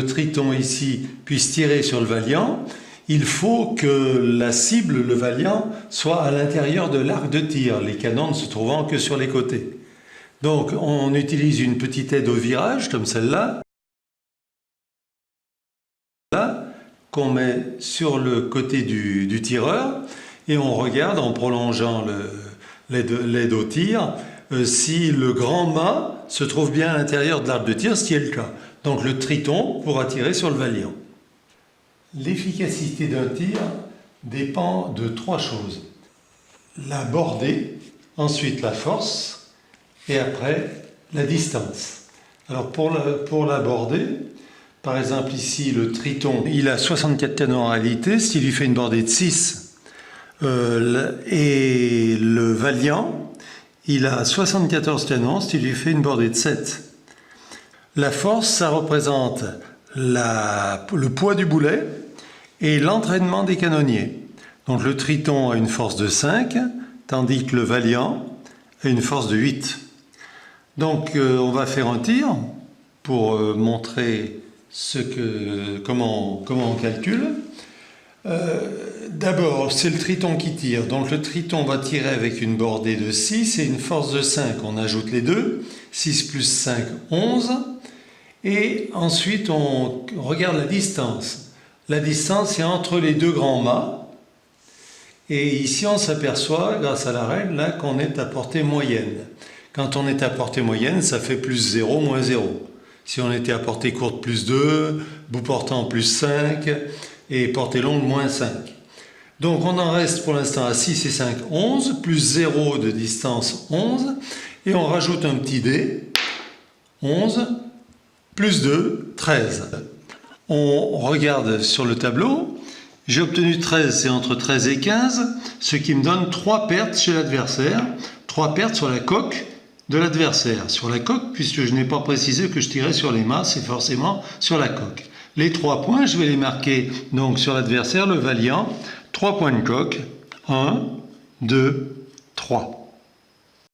le triton ici puisse tirer sur le valiant, il faut que la cible, le valiant, soit à l'intérieur de l'arc de tir, les canons ne se trouvant que sur les côtés. Donc on utilise une petite aide au virage, comme celle-là, qu'on met sur le côté du tireur, et on regarde en prolongeant l'aide au tir, si le grand mât se trouve bien à l'intérieur de l'arc de tir, ce qui est le cas. Donc le triton pourra tirer sur le valiant. L'efficacité d'un tir dépend de trois choses. La bordée, ensuite la force, et après la distance. Alors pour la bordée, par exemple ici le triton, il a 64 canons en réalité, s'il lui fait une bordée de 6, et le valiant, il a 74 canons, s'il lui fait une bordée de 7. La force, ça représente le poids du boulet et l'entraînement des canonniers. Donc le triton a une force de 5, tandis que le valiant a une force de 8. Donc on va faire un tir pour montrer comment on calcule. D'abord, c'est le triton qui tire. Donc le triton va tirer avec une bordée de 6 et une force de 5. On ajoute les deux. 6 plus 5, 11. Et ensuite, on regarde la distance. La distance est entre les deux grands mâts. Et ici, on s'aperçoit, grâce à la règle, là, qu'on est à portée moyenne. Quand on est à portée moyenne, ça fait plus 0, moins 0. Si on était à portée courte, plus 2, bout portant, plus 5, et portée longue, moins 5. Donc on en reste pour l'instant à 6 et 5, 11, plus 0 de distance, 11, et on rajoute un petit dé, 11, plus 2, 13. On regarde sur le tableau, j'ai obtenu 13, c'est entre 13 et 15, ce qui me donne 3 pertes chez l'adversaire, 3 pertes sur la coque de l'adversaire. Sur la coque, puisque je n'ai pas précisé que je tirais sur les mâts, c'est forcément sur la coque. Les 3 points, je vais les marquer donc sur l'adversaire, le valiant, 3 points de coque, 1, 2, 3.